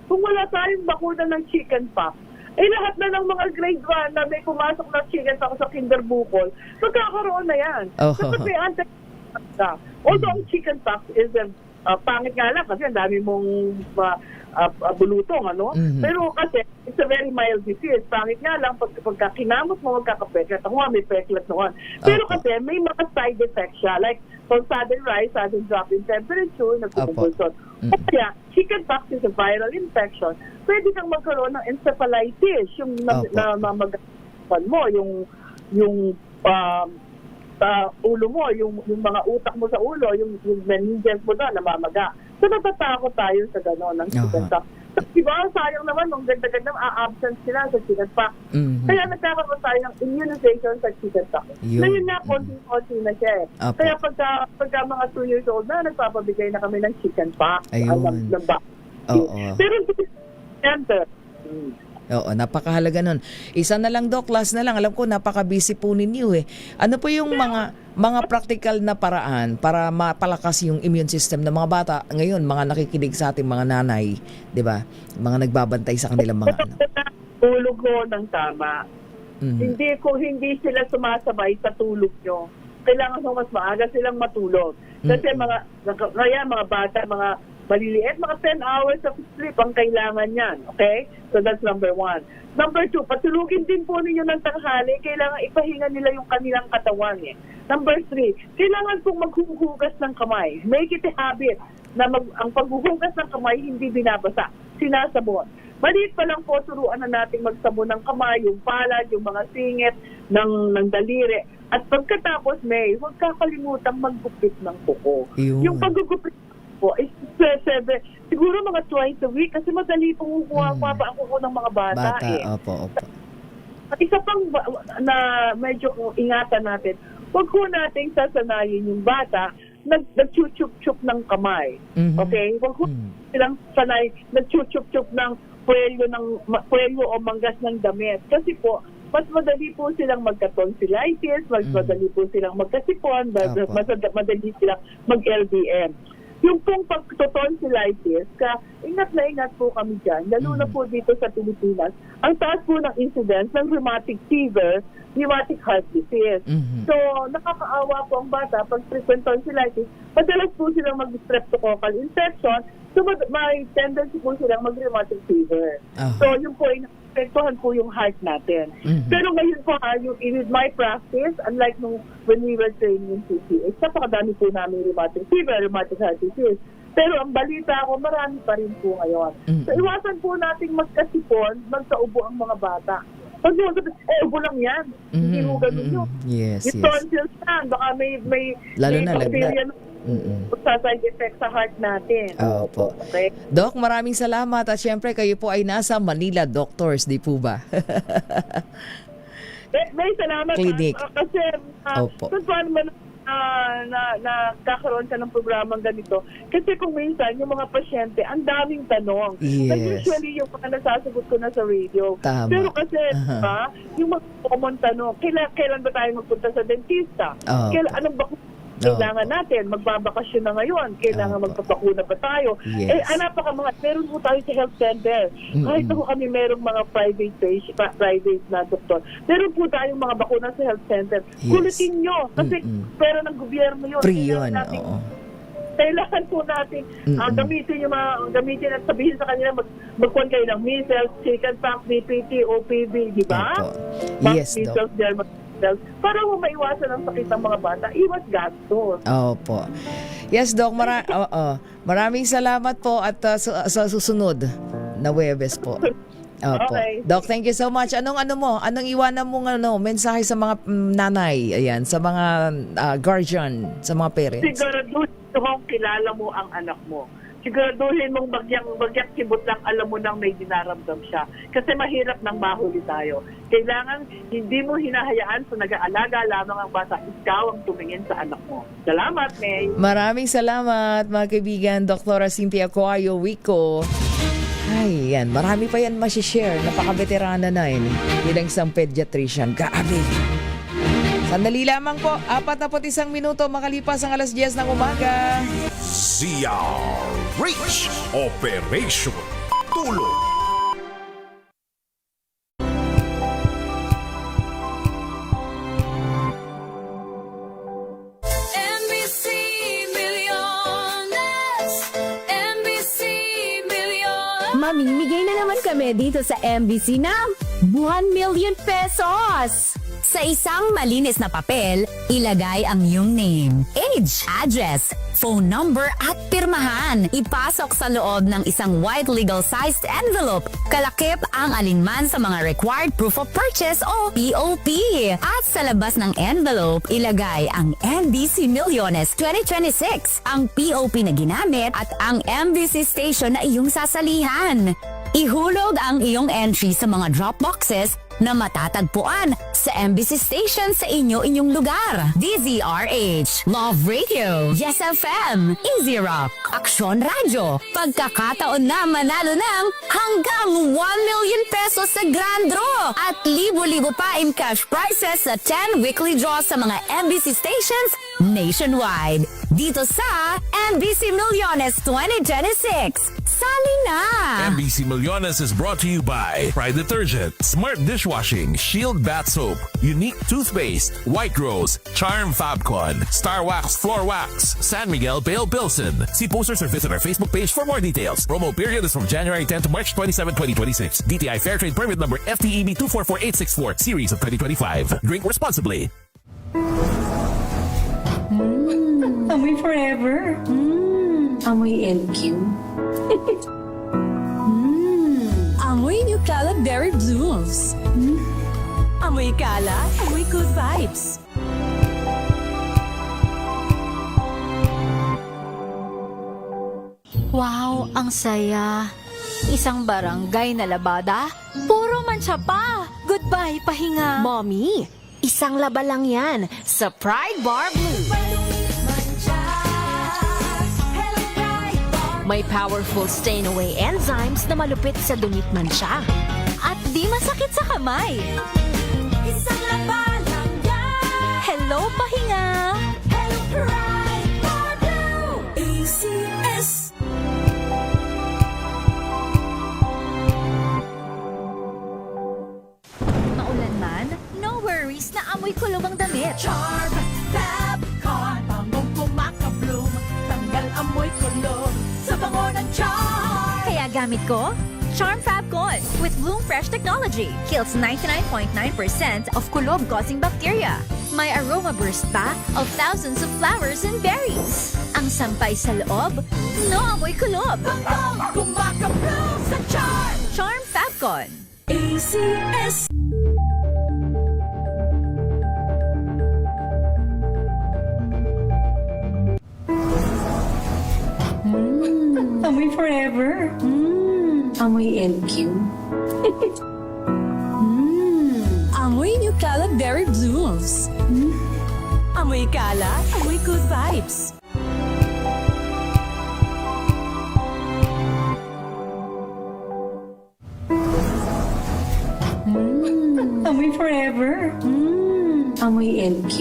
Kung wala tayong bakuna ng chickenpox, lahat na ng mga grade 1 na may pumasok na chickenpox sa Kinder Bukol, magkakaroon na yan. Dapat may anti-chickenpox ka. Although ang chickenpox is pangit nga lang kasi ang dami mong bulutong, Pero kasi, it's a very mild disease. Pangit nga lang, pagka kinamot mo, magkakapeklat. Ako nga, may peklat noon. Pero kasi, may mga side effects siya. Like, from sudden rise, sudden drop in temperature, nagpupulsot. Kaya, chickenpox is a viral infection. Pwede kang magkaroon ng encephalitis, yung namamagapan mo, yung ulo mo, yung mga utak mo sa ulo, yung meninges mo doon, namamaga. So, natatakot tayo sa gano'n ng chickenpox. Diba, sayang naman, nung ganda-ganda, absent sila sa chickenpox. Kaya nagkakaroon tayo ng immunization sa chickenpox. Ngayon na, konti-konti na siya Kaya pagka mga 2 years old na, nagpapabigay na kami ng chickenpox. Ng Oo. Pero, center. Oo, napakahalaga nun. Isa na lang, Doc, last na lang. Alam ko, napaka-busy po ninyo eh. Ano po yung mga practical na paraan para mapalakas yung immune system ng mga bata? Ngayon, mga nakikinig sa ating mga nanay, di ba? Mga nagbabantay sa kanilang mga anak. Tulog ko ng tama. Hindi sila sumasabay sa tulog nyo. Kailangan mas maaga silang matulog. Kasi mga bata, mga maliliit, mga 10 hours of sleep ang kailangan yan. Okay? So that's number 1. Number 2, patulugin din po ninyo ng tanghali. Kailangan ipahinga nila yung kanilang katawan. Number 3, kailangan pong maghuhugas ng kamay. Make it a habit na ang paghuhugas ng kamay hindi binabasa. Sinasabon. Maliit pa lang po, turuan na natin magsabon ng kamay, yung palad, yung mga singit ng daliri. At pagkatapos, huwag kakalimutan maggupit ng kuko. Yung paggugupit po is siguro mga twice a week kasi madali pong kukuha pa ang kuko ng mga bata. Opo. At isa pang na medyo ingatan natin, huwag ko natin sasanayin yung bata nag-chup-chup ng kamay. Okay? Huwag ko silang sanay nag-chup-chup ng puwelyo o manggas ng damit. Kasi po, mas madali po silang magka-tonsillitis, mas madali po silang magkasipon, madali silang mag-LBM. Yung pong pag-tonsillitis, ingat na ingat po kami dyan, lalo na po dito sa Pilipinas, ang taas po ng incidence ng rheumatic fever, rheumatic heart disease. So, nakakaawa po ang bata pag frequent tonsillitis, madalas po silang mag-streptococcal infection, so may tendency po silang mag-rheumatic fever. So, yun po ay apektuhan po yung heart natin. Pero ngayon po, with my practice, unlike when we were training in PCH, napakadami po namin rheumatic fever, rheumatic heart disease. Pero ang balita ko, marami pa rin po ngayon. So, iwasan po nating magkasipon, magsaubo ang mga bata. Pag ubo lang yan. Hindi mo ganun yun. Yes. Yung tonsils yan, baka may lalo na bacteria sa side effect sa heart natin. Opo. Okay. Doc, maraming salamat at syempre kayo po ay nasa Manila Doctors, di po ba? May salamat. Clinic. Kasi kung paano man kakaroon ka ng programang ganito. Kasi kung minsan, yung mga pasyente, ang daming tanong. Yes. Usually, yung mga nasasagot ko na sa radio. Tama. Pero kasi, yung mga common tanong, kailan ba tayo magpunta sa dentista? Anong bakuna kailangan natin? Magbabakasyon na ngayon. Kailangan magpapakuna ba tayo? Yes. Meron po tayo sa health center. Kahit ako kami merong mga private na doktor. Meron po tayong mga bakuna sa health center. Kulitin nyo. Kasi pera ng gobyerno yun. Free yun. Kailangan po natin gamitin at sabihin sa kanila magkuhan kayo ng measles, chickenpox, DPT, OPV, di ba? Yes, measles, para mo maiwasan ang sakit ng mga bata, iwas gastos. Opo. Yes, Doc. Maraming salamat po at sa susunod na Huwebes po. Opo. Okay. Doc, thank you so much. Anong iwanan mong mensahe sa mga nanay, ayan, sa mga guardian, sa mga parents? Siguraduhin kilala mo ang anak mo. Siguraduhin mong bagyang kibot lang alam mo nang may dinaramdam siya. Kasi mahirap nang mahuli tayo. Kailangan hindi mo hinahayaan sa nag-aalaga lamang ang bata. Ikaw ang tumingin sa anak mo. Salamat, May. Maraming salamat, mga kaibigan. Dr. Cynthia Coayo Wico. Ay, yan. Marami pa yan masishare. Napaka-veterana na yun. Bilang isang pediatrician. Grabe. Sandali lamang po. 41 minuto makalipas ang 10:00 ng umaga. CRH Operation Tulong. NBC Milliones, NBC Milliones. Mamimigay na naman kami dito sa MBC ng 1 million pesos! Sa isang malinis na papel, ilagay ang iyong name, age, address, phone number at pirmahan. Ipasok sa loob ng isang white legal-sized envelope. Kalakip ang alinman sa mga required proof of purchase o POP. At sa labas ng envelope, ilagay ang NBC Milliones 2026, ang POP na ginamit at ang MBC station na iyong sasalihan. Ihulog ang iyong entry sa mga drop boxes na matatagpuan sa MBC station sa inyong lugar. DZRH, Love Radio, Yes FM, Easy Rock, Aksyon Radio. Pagkakataon na manalo ng hanggang 1 million pesos sa Grand Draw at libo-libo pa in cash prizes sa 10 weekly draws sa mga MBC stations nationwide. Dito sa MBC Millones 2026. Sali na! MBC Millones is brought to you by Pride Detergent, Smart Dishwashing, Shield Bath Soap, Unique Toothpaste, White Rose, Charm Fabcon, Star Wax Floor Wax, San Miguel Pale Pilsen. See posters or visit our Facebook page for more details. Promo period is from January 10 to March 27, 2026. DTI Fair Trade Permit number FTEB 244864, series of 2025. Drink responsibly. Amoy forever. Amoy LQ. Amoy New Calab Berry Blooms. Amoy kala, amoy good vibes. Wow, ang saya. Isang barangay na labada, puro mancha pa. Goodbye, pahinga. Mommy, isang laba lang yan sa Pride Bar Blue. May powerful stain-away enzymes na malupit sa dumit mancha. At di masakit sa kamay. Isang laba lang yan. Hello, pahinga. Hello, Pride Bar Blue. ACS. Maulan man, no worries na amoy kulog ang damit. Charm Fabcon. Bangong kumakabloom. Tanggal amoy kulog sa bango ng charm. Kaya gamit ko, Charm Fabcon with Bloom Fresh technology. Kills 99.9% of kulog-causing bacteria. May aroma burst pa of thousands of flowers and berries. Ang sampay sa loob, no amoy kulob. Bangong kumakabloom sa charm. Charm Fabcon. ACS. Amoy forever. Amoy LQ. Amoy New Calab Berry Blooms. Amoy kala, amoy good vibes. Amoy forever. Amoy LQ.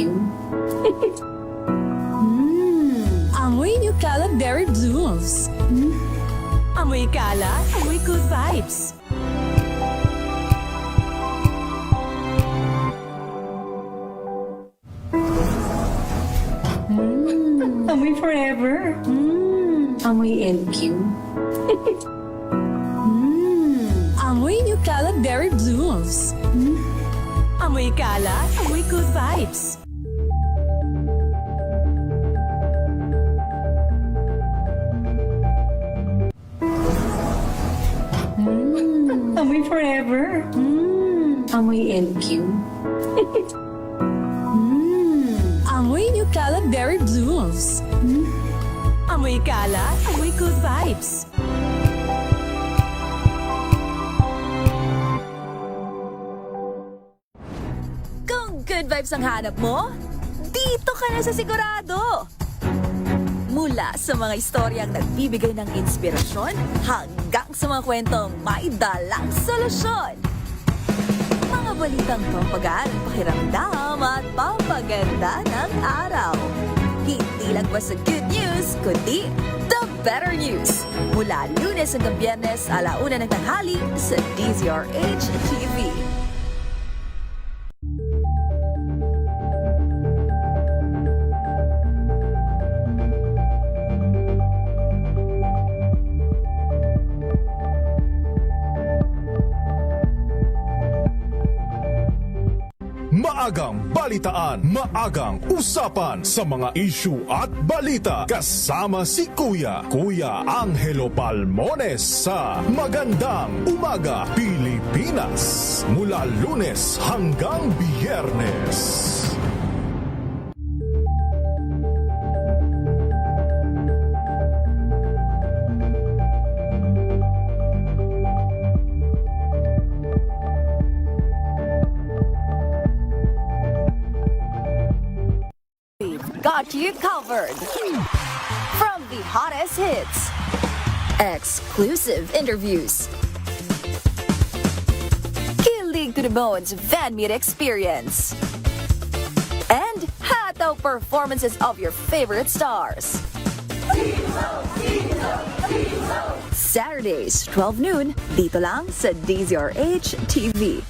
Amoy New Calab Berry Blooms. Amoy kala, amoy good vibes. Amoy forever. Amoy LQ. Amoy New Calab Berry Blooms. Amoy kala, amoy good vibes. Amoy forever. Amoy LQ. Amoy New Calab Berry Blooms. Amoy kala, amoy good vibes. Kung good vibes ang hanap mo, dito ka na sa sigurado. Mula sa mga istoryang nagbibigay ng inspirasyon hanggang sa mga kwentong may dalang solusyon. Mga balitang pampagaan, pakiramdam at pampaganda ng araw. Hindi lang ba sa good news, kundi the better news. Mula Lunes hanggang Biyernes, 1:00 ng tanghali sa DZRH TV. Maagang balitaan, maagang usapan sa mga issue at balita. Kasama si Kuya Angelo Palmones sa Magandang Umaga Pilipinas. Mula Lunes hanggang Biyernes. got you covered. From the hottest hits, exclusive interviews, kilig to the bones fan meet experience, and hataw performances of your favorite stars. Saturdays, 12 noon, dito lang sa DZRH TV.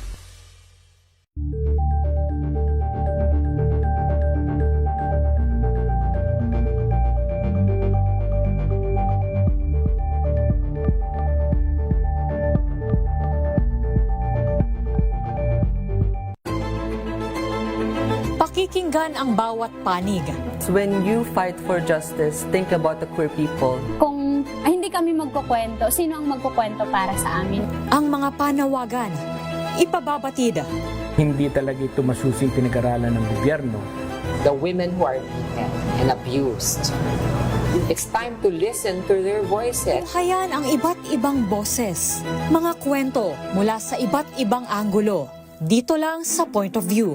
Pakikinggan ang bawat panig. When you fight for justice, think about the queer people. Kung hindi kami magkukwento, sino ang magkukwento para sa amin? Ang mga panawagan, ipababatid. Hindi talaga ito masusing pinag-aralan ng gobyerno. The women who are beaten and abused. It's time to listen to their voices. Tunghayan ang iba't ibang boses, mga kwento mula sa iba't ibang anggulo. Dito lang sa Point of View.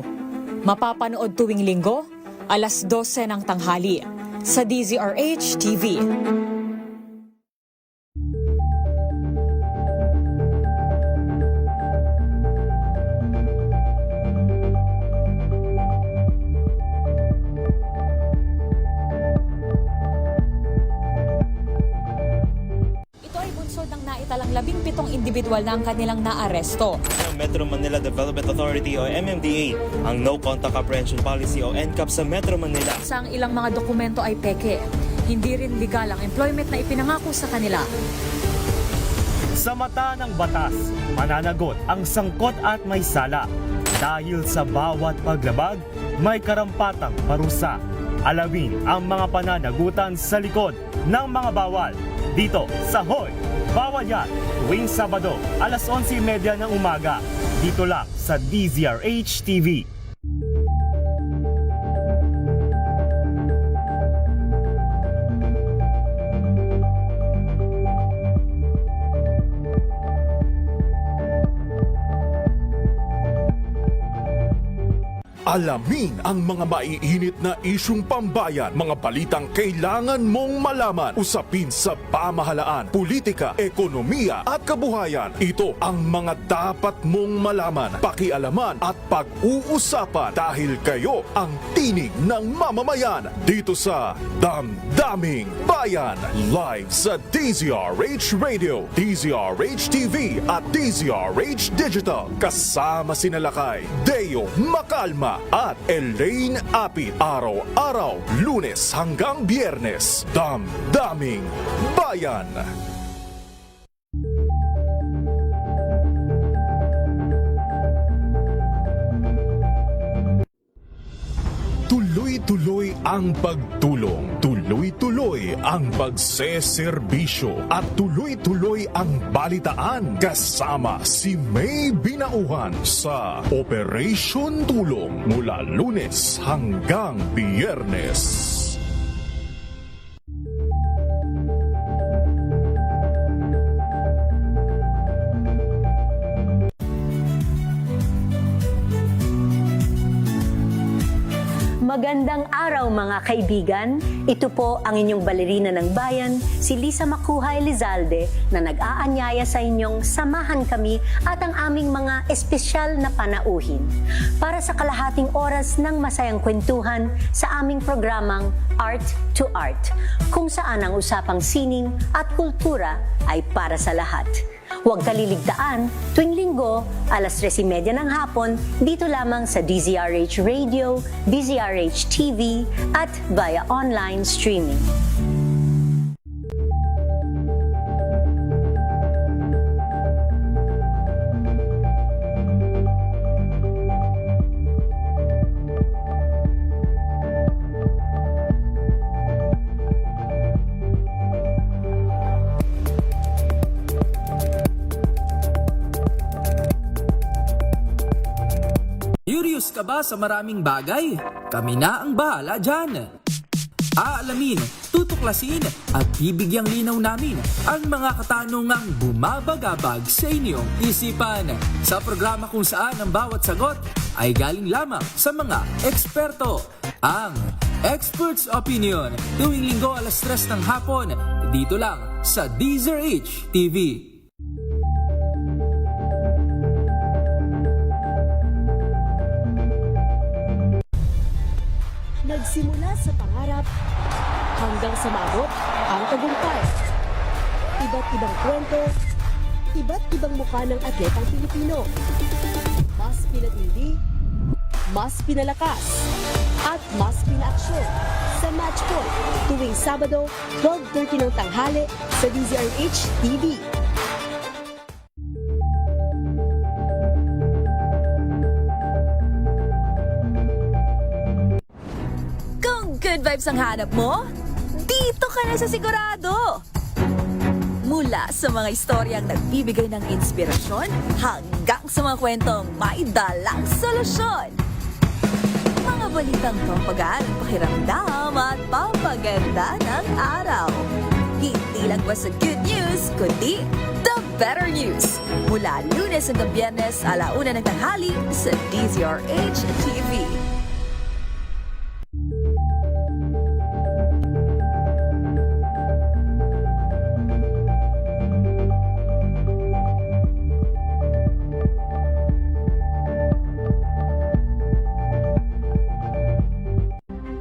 Mapapanood tuwing linggo, alas 12 ng tanghali sa DZRH TV. Ito ay bunsod ng naitalang 17 individual na ang kanilang naaresto. Metro Manila Development Authority o MMDA ang No Contact Apprehension Policy o NCAP sa Metro Manila. Sa ang ilang mga dokumento ay peke. Hindi rin legal ang employment na ipinangako sa kanila. Sa mata ng batas, mananagot ang sangkot at may sala. Dahil sa bawat paglabag, may karampatang parusa. Alamin ang mga pananagutan sa likod ng mga bawal. Dito sa Hoy! Bawal Yan! Tuwing Sabado, alas 11:30 ng umaga. Dito lang sa DZRH TV. Alamin ang mga maiinit na isyung pambayan, mga balitang kailangan mong malaman, usapin sa pamahalaan, politika, ekonomiya at kabuhayan. Ito ang mga dapat mong malaman, pakialaman at pag-uusapan dahil kayo ang tinig ng mamamayan dito sa Damdaming Bayan. Live sa DZRH Radio, DZRH TV at DZRH Digital. Kasama sina Lakay, Deo Makalma at Elaine Apit. Araw-araw, Lunes hanggang Biyernes. Damdaming Bayan. Tuloy-tuloy ang pagtulong, tuloy-tuloy ang pagseserbisyo at tuloy-tuloy ang balitaan kasama si May Binauhan sa Operation Tulong mula Lunes hanggang Biyernes. Magandang araw mga kaibigan. Ito po ang inyong balerina ng bayan, si Lisa Makuhay Lizalde na nag-aanyaya sa inyong samahan kami at ang aming mga espesyal na panauhin para sa kalahating oras ng masayang kwentuhan sa aming programang Art to Art, kung saan ang usapang sining at kultura ay para sa lahat. Huwag kaliligtaan, tuwing linggo, alas 3:30 ng hapon, dito lamang sa DZRH Radio, DZRH TV, at via online streaming. Curious ka ba sa maraming bagay? Kami na ang bahala dyan. Aalamin, tutuklasin at bibigyang linaw namin ang mga katanungang bumabagabag sa inyong isipan. Sa programa kung saan ang bawat sagot ay galing lamang sa mga eksperto. Ang Experts Opinion, tuwing linggo alas 3 ng hapon, dito lang sa DZRH TV. Nagsimula sa pangarap hanggang sa maabot ang tagumpay. Iba't ibang kwento, iba't ibang mukha ng atletang Pilipino. Mas pinatindi, mas pinalakas, at mas pinaaksyon sa Match Point tuwing Sabado, 12:30 ng tanghali sa DZRH TV. Kung good vibes ang hanap mo, dito ka na sa sigurado! Mula sa mga istoryang nagbibigay ng inspirasyon hanggang sa mga kwentong may dalang solusyon. Mga balitang pampagaan, pakiramdam at papaganda ng araw. Hindi lang ba sa good news, kundi the better news. Mula Lunes hanggang Biyernes, 1:00 ng tanghali sa DZRH TV.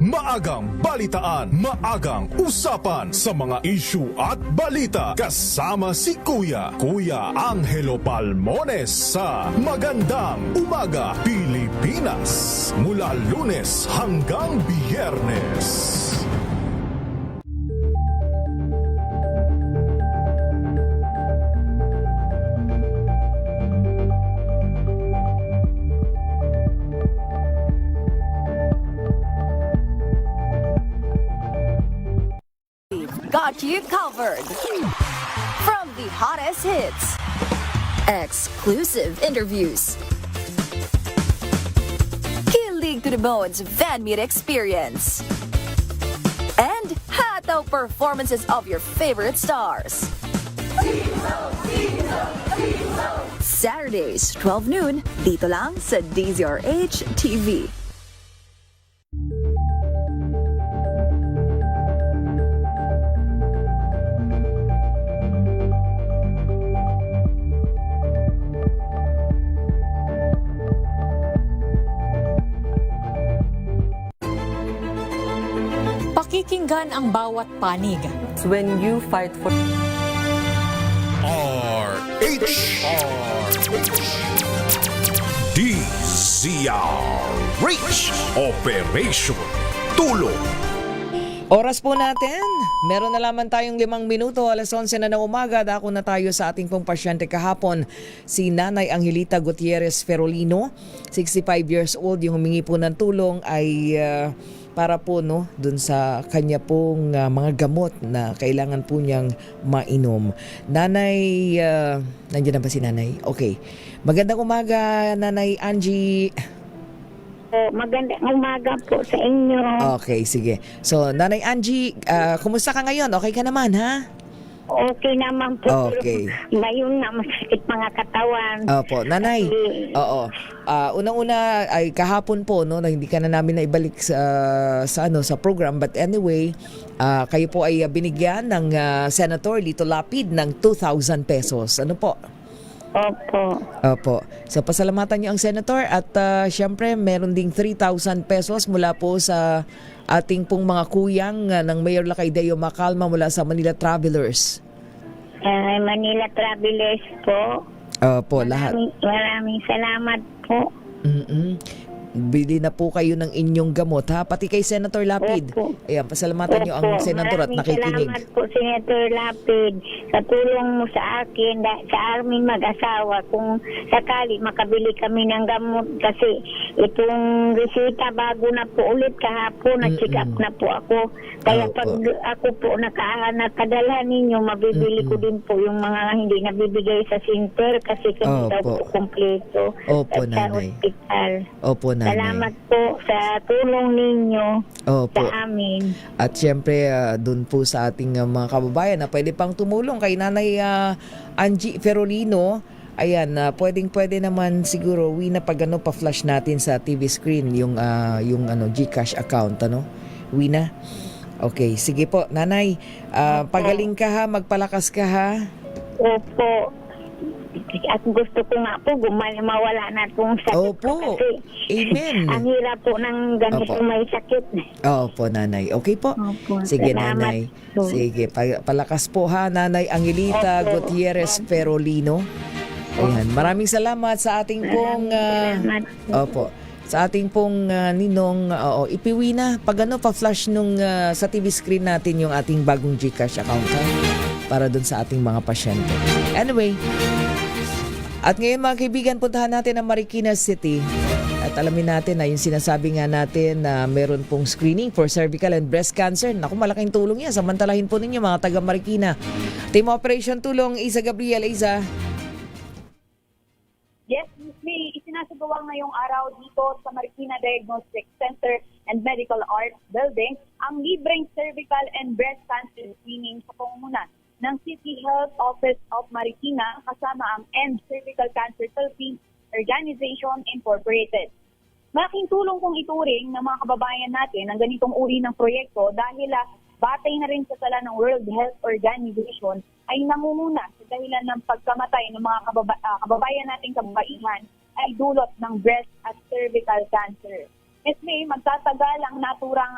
Maagang balitaan, maagang usapan sa mga issue at balita kasama si Kuya Angelo Palmones sa Magandang Umaga Pilipinas mula Lunes hanggang Biyernes. Got you covered. From the hottest hits, exclusive interviews, kilig to the bones fan meet experience, and hataw performances of your favorite stars. Saturdays, 12 noon, dito lang sa DZRH TV. Pakikinggan ang bawat panig. When you fight for DZRH Operation Tulong. Oras po natin, meron na lamang tayong 5 minuto, 11:00 na ng umaga, dako na tayo sa ating pong pasyente kahapon, si Nanay Angelita Gutierrez Ferolino, 65 years old, yung humingi po ng tulong ay para po dun sa kanya pong mga gamot na kailangan po niyang mainom. Nanay, nandiyan na ba si Nanay? Okay. Magandang umaga, Nanay Angie. Magandang umaga po sa inyo. Okay, sige. So, Nanay Angie, kumusta ka ngayon? Okay ka naman, ha? Okay naman po. Okay. Ngayon na masakit mga katawan. Opo, Nanay. Oo. Unang-una ay kahapon po na hindi ka na namin naibalik sa program, but anyway, kayo po ay binigyan ng Senator Lito Lapid ng 2,000 pesos. Ano po? Opo. So pasalamatan niyo ang Senator at syempre meron ding 3,000 pesos mula po sa ating pong mga kuyang ng Mayor Lacaideo Macalma mula sa Manila Travelers. Manila Travelers po. Opo, lahat. Maraming salamat po. Bili na po kayo ng inyong gamot, ha? Pati kay Senator Lapid. Opo. Ayan, pasalamatan niyo ang Senator at nakikinig. Salamat po, Senator Lapid, sa tulong mo sa akin, sa aming mag-asawa, kung sakali makabili kami ng gamot kasi itong resita bago na po ulit kahapon, nag-check up na po ako. Kaya pag ako po nakadala ninyo, mabibili ko din po yung mga hindi nabibigay sa center kasi kami daw po kompleto sa hospital. Opo, Nanay. Salamat po sa tulong ninyo sa amin. At syempre, dun po sa ating mga kababayan na pwede pang tumulong kay Nanay Angie Ferolino. Ayan, pwede naman siguro, pa-flash natin sa TV screen yung GCash account, Wina. Okay, sige po. Nanay, pagaling ka ha, magpalakas ka ha. Opo. At gusto ko nga po mawala na itong sakit Opo. ko kasi Amen. ang hirap po ng ganito Opo. may sakit. Opo, Nanay. Okay po. Opo, Sige, salamat Nanay. po. Sige, palakas po ha, Nanay Angelita Opo. Gutierrez Perolino. Ayan, maraming salamat sa ating pong... Salamat po. Opo. Sa ating pong ninong, ipiwi na. Pag pa-flash nung sa TV screen natin yung ating bagong GCash account ha, para dun sa ating mga pasyente. Anyway, at ngayon mga kaibigan, puntahan natin ang Marikina City. At alamin natin na yung sinasabi nga natin na meron pong screening for cervical and breast cancer. Naku, malaking tulong yan. Samantalahin po ninyo mga taga Marikina. Team Operation Tulong, Isa Gabriel. Isa. Yes, may isinasagawa ngayong araw dito sa Marikina Diagnostic Center and Medical Arts Building ang libreng cervical and breast cancer screening sa pangunguna ng City Health Office of Marikina kasama ang End Cervical Cancer Philippines Organization Incorporated. Malaking tulong kong ituring ng mga kababayan natin ang ganitong uri ng proyekto dahil batay na rin sa tala ng World Health Organization ay nangunguna sa dahilan ng pagkamatay ng mga kababayan nating kababaihan ay dulot ng breast at cervical cancer. Yes, may magtatagal ang naturang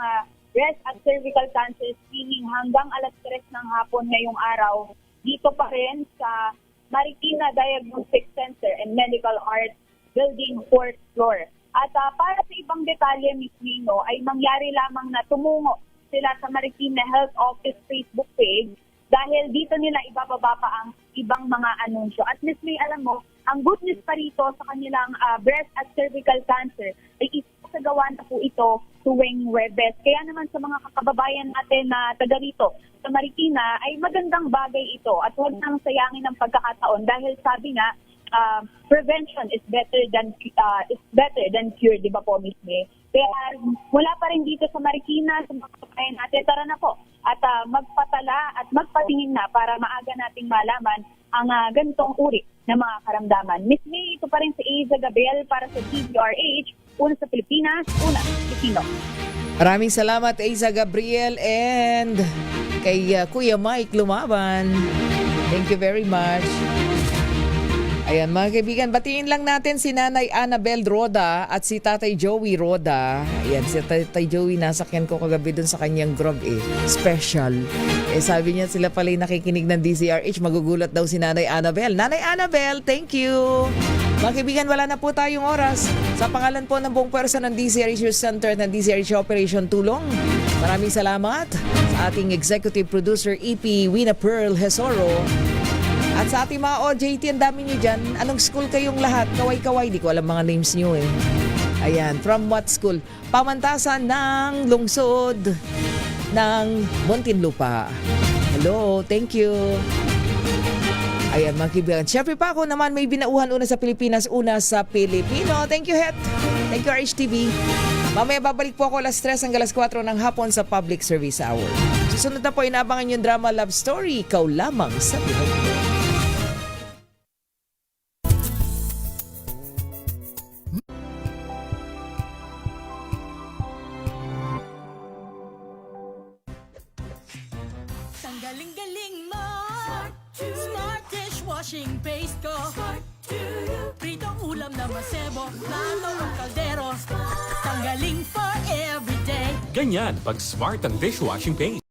breast at cervical cancer screening hanggang alas 3 ng hapon ngayong araw dito pa rin sa Marikina Diagnostic Center and Medical Arts Building 4th floor. At para sa ibang detalye, Ms. Nino, ay mangyari lamang na tumungo sila sa Marikina Health Office Facebook page dahil dito nila ibababa pa ang ibang mga anunsyo. At Ms. May, alam mo, ang good news pa rito sa kanilang breast at cervical cancer ay isasagawa na po ito tuwing Webes. Kaya naman sa mga kababayan natin na taga rito sa Marikina ay magandang bagay ito at huwag nang sayangin ng pagkakataon dahil sabi nga, prevention is better than cure, di ba po, Ms. May? Kaya mula pa rin dito sa Marikina, sa mga kababayan natin, tara na po at magpatala at magpatingin na para maaga nating malaman ang ganitong uri ng mga karamdaman. Ms. May, ito pa rin si Isa Gabriel para sa DZRH, una sa Pilipinas, una sa Pilipino. Maraming salamat, Isa Gabriel, and kay Kuya Mike Lumaban. Thank you very much. Ayan mga kaibigan, batiin lang natin si Nanay Annabel Roda at si Tatay Joey Roda. Ayan, si Tatay Joey nasakyan ko kagabi dun sa kanyang grog special. Sabi niya sila pala'y nakikinig ng DZRH, magugulat daw si Nanay Annabel. Nanay Annabel, thank you! Mga kaibigan, wala na po tayong oras. Sa pangalan po ng buong pwersa ng DZRH Youth Center at ng DZRH Operation Tulong, maraming salamat sa ating executive producer EP Wina Pearl Hesoro. At sa ating mga OJT, ang dami nyo dyan. Anong school kayong lahat? Kaway-kaway. Di ko alam mga names nyo eh. Ayan, from what school? Pamantasan ng lungsod ng Muntinlupa. Hello, thank you. Ayan mga kaibigan. Siyempre pa ako naman may binauhan una sa Pilipinas, una sa Pilipino. Thank you, Het. Thank you, RHTV. Mamaya babalik po ako alas 3 hanggang alas 4 ng hapon sa Public Service Hour. Susunod na po, inaabangan yung drama Love Story, Ikaw Lamang sa Buhay. Galing-galing mo. Smart dishwashing paste ko. Pritong ulam na masebo. Plato ng kaldero. Tanggaling for everyday. Ganyan pag smart ang dishwashing paste.